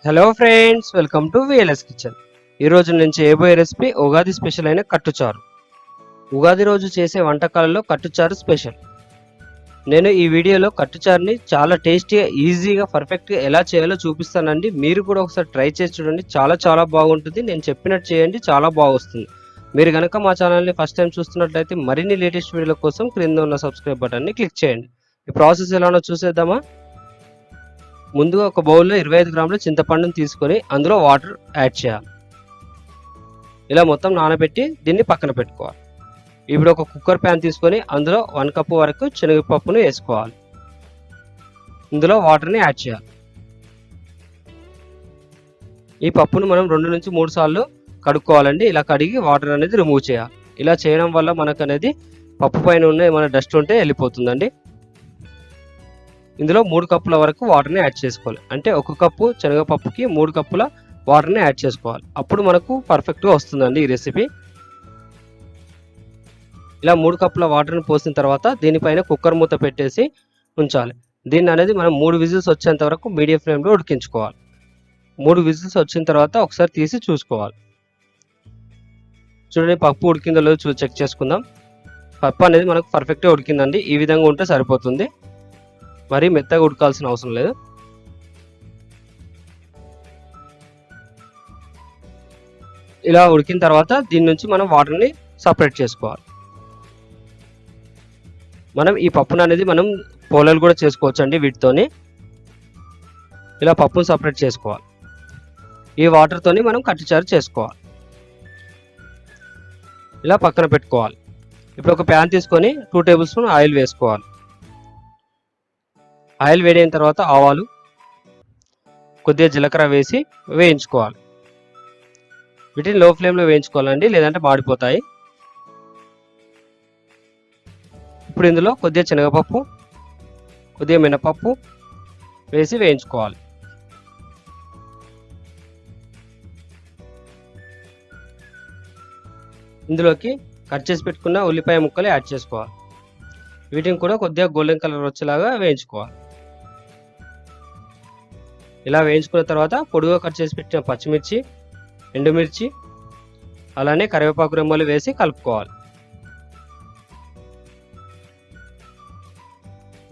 Hello friends, welcome to VLS kitchen. ఈ రోజు నేను చేయబోయే రెసిపీ ఉగాది స్పెషల్ అయిన కట్టుచారు. ఉగాది రోజు చేసే వంటకాలలో కట్టుచారు స్పెషల్. నేను ఈ వీడియోలో కట్టుచారుని చాలా టేస్టీగా, ఈజీగా, పర్ఫెక్ట్గా ఎలా చేయాలో చూపిస్తానండి. మీరు కూడా ఒకసారి ట్రై చేసి చూడండి. చాలా బాగుంటుంది. నేను చెప్పినట్టు చేయండి, చాలా బాగొస్తుంది. మీరు కనుక మా ఛానల్ని ఫస్ట్ టైం చూస్తున్నట్లయితే మరిన్ని లేటెస్ట్ వీడియోల కోసం క్రింద ఉన్న సబ్స్క్రైబ్ బటన్ని క్లిక్ చేయండి. ఈ ప్రాసెస్ ఎలానో చూసేద్దామా? ముందుగా ఒక బౌల్లో 25 గ్రాముల చింతపండుని తీసుకొని అందులో వాటర్ యాడ్ చేయాలి. ఇలా మొత్తం నానబెట్టి దీన్ని పక్కన పెట్టుకోవాలి. ఇప్పుడు ఒక కుక్కర్ ప్యాన్ తీసుకొని అందులో 1 కప్పు వరకు శనగపప్పును వేసుకోవాలి. ఇందులో వాటర్ని యాడ్ చేయాలి. ఈ పప్పును మనం 2 నుంచి 3 సార్లు కడుక్కోవాలండి. ఇలా కడిగి వాటర్ అనేది రిమూవ్ చేయాలి. ఇలా చేయడం వల్ల మనకు అనేది పప్పు పైన ఉన్న ఏమైనా డస్ట్ ఉంటే వెళ్ళిపోతుందండి. ఇందులో 3 కప్పుల వరకు వాటర్ని యాడ్ చేసుకోవాలి. అంటే 1 కప్పు శనగపప్పుకి 3 కప్పుల వాటర్ని యాడ్ చేసుకోవాలి. అప్పుడు మనకు పర్ఫెక్ట్గా వస్తుందండి ఈ రెసిపీ. ఇలా 3 కప్పుల వాటర్ని పోసిన తర్వాత దీనిపైన కుక్కర్ మూత పెట్టేసి ఉంచాలి. దీన్ని అనేది మనం 3 విజిల్స్ వచ్చేంత వరకు మీడియం ఫ్లేమ్లో ఉడికించుకోవాలి. 3 విజిల్స్ వచ్చిన తర్వాత ఒకసారి తీసి చూసుకోవాలి. చూడండి, పప్పు ఉడికిందో లేదో చెక్ చేసుకుందాం. పప్పు అనేది మనకు పర్ఫెక్ట్గా ఉడికిందండి. ఈ విధంగా ఉంటే సరిపోతుంది. మరీ మెత్తగా ఉడకాల్సిన అవసరం లేదు. ఇలా ఉడికిన తర్వాత దీని నుంచి మనం వాటర్ని సపరేట్ చేసుకోవాలి. మనం ఈ పప్పును అనేది మనం పోలేలు కూడా చేసుకోవచ్చు అండి వీటితోని. ఇలా పప్పును సపరేట్ చేసుకోవాలి. ఈ వాటర్తోని మనం కట్టిచారు చేసుకోవాలి. ఇలా పక్కన పెట్టుకోవాలి. ఇప్పుడు ఒక ప్యాన్ తీసుకొని 2 టేబుల్ స్పూన్ ఆయిల్ వేసుకోవాలి. ఆయిల్ వేడైన తర్వాత ఆవాలు, కొద్దిగా జీలకర్ర వేసి వేయించుకోవాలి. వీటిని లో ఫ్లేమ్లో వేయించుకోవాలండి, లేదంటే మాడిపోతాయి. ఇప్పుడు ఇందులో కొద్దిగా శనగపప్పు, కొద్దిగా మినపప్పు వేసి వేయించుకోవాలి. ఇందులోకి కట్ చేసి పెట్టుకున్న ఉల్లిపాయ ముక్కలు యాడ్ చేసుకోవాలి. వీటిని కూడా కొద్దిగా గోల్డెన్ కలర్ వచ్చేలాగా వేయించుకోవాలి. ఇలా వేయించుకున్న తర్వాత పొడిగా కట్ చేసి పెట్టిన పచ్చిమిర్చి, ఎండుమిర్చి, అలానే కరివేపాకు రెమ్మలు వేసి కలుపుకోవాలి.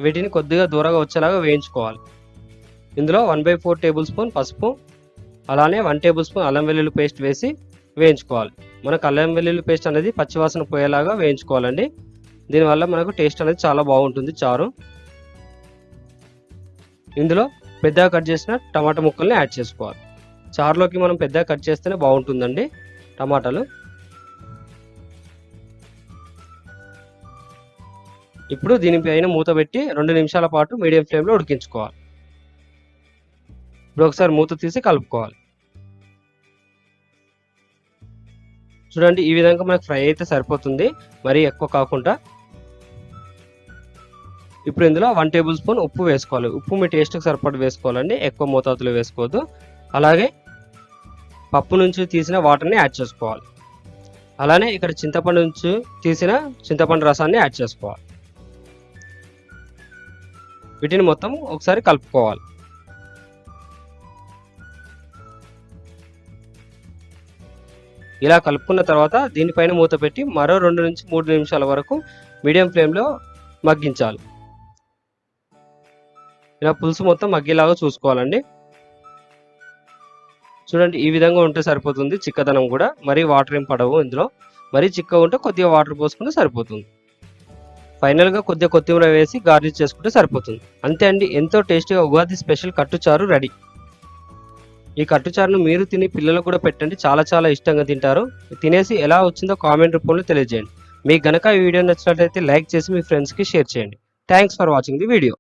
వీటిని కొద్దిగా దూరంగా వచ్చేలాగా వేయించుకోవాలి. ఇందులో 1/4 టేబుల్ స్పూన్ పసుపు, అలానే 1 టేబుల్ స్పూన్ అల్లం వెల్లుల్లి పేస్ట్ వేసి వేయించుకోవాలి. మనకు అల్లం వెల్లుల్లి పేస్ట్ అనేది పచ్చివాసన పోయేలాగా వేయించుకోవాలండి. దీనివల్ల మనకు టేస్ట్ అనేది చాలా బాగుంటుంది చారు. ఇందులో పెద్దగా కట్ చేసిన టమాటా ముక్కల్ని యాడ్ చేసుకోవాలి. చారులోకి మనం పెద్దగా కట్ చేస్తేనే బాగుంటుందండి టమాటాలు. ఇప్పుడు దీనిపైన మూత పెట్టి 2 నిమిషాల పాటు మీడియం ఫ్లేమ్లో ఉడికించుకోవాలి. ఇప్పుడు ఒకసారి మూత తీసి కలుపుకోవాలి. చూడండి, ఈ విధంగా మనకు ఫ్రై అయితే సరిపోతుంది, మరీ ఎక్కువ కాకుండా. ఇప్పుడు ఇందులో 1 టేబుల్ స్పూన్ ఉప్పు వేసుకోవాలి. ఉప్పు మీ టేస్ట్కి సరిపడి వేసుకోవాలండి, ఎక్కువ మోతాదులో వేసుకోవద్దు. అలాగే పప్పు నుంచి తీసిన వాటర్ని యాడ్ చేసుకోవాలి. అలానే ఇక్కడ చింతపండు నుంచి తీసిన చింతపండు రసాన్ని యాడ్ చేసుకోవాలి. వీటిని మొత్తం ఒకసారి కలుపుకోవాలి. ఇలా కలుపుకున్న తర్వాత దీనిపైన మూత పెట్టి మరో 2 నుంచి 3 నిమిషాల వరకు మీడియం ఫ్లేమ్లో మగ్గించాలి. ఇలా పులుసు మొత్తం మగ్గేలాగా చూసుకోవాలండి. చూడండి, ఈ విధంగా ఉంటే సరిపోతుంది. చిక్కదనం కూడా మరీ వాటర్ ఏం పడవు ఇందులో. మరీ చిక్కగా ఉంటే కొద్దిగా వాటర్ పోసుకుంటే సరిపోతుంది. ఫైనల్గా కొద్దిగా కొత్తిమీర వేసి గార్నిష్ చేసుకుంటే సరిపోతుంది. అంతే అండి, ఎంతో టేస్టీగా ఉగాది స్పెషల్ కట్టుచారు రెడీ. ఈ కట్టుచారును మీరు తిని పిల్లలకు కూడా పెట్టండి, చాలా ఇష్టంగా తింటారు. తినేసి ఎలా వచ్చిందో కామెంట్ రూపంలో తెలియజేయండి. మీకు గనక ఈ వీడియో నచ్చినట్లయితే లైక్ చేసి మీ ఫ్రెండ్స్కి షేర్ చేయండి. Thanks for watching the video.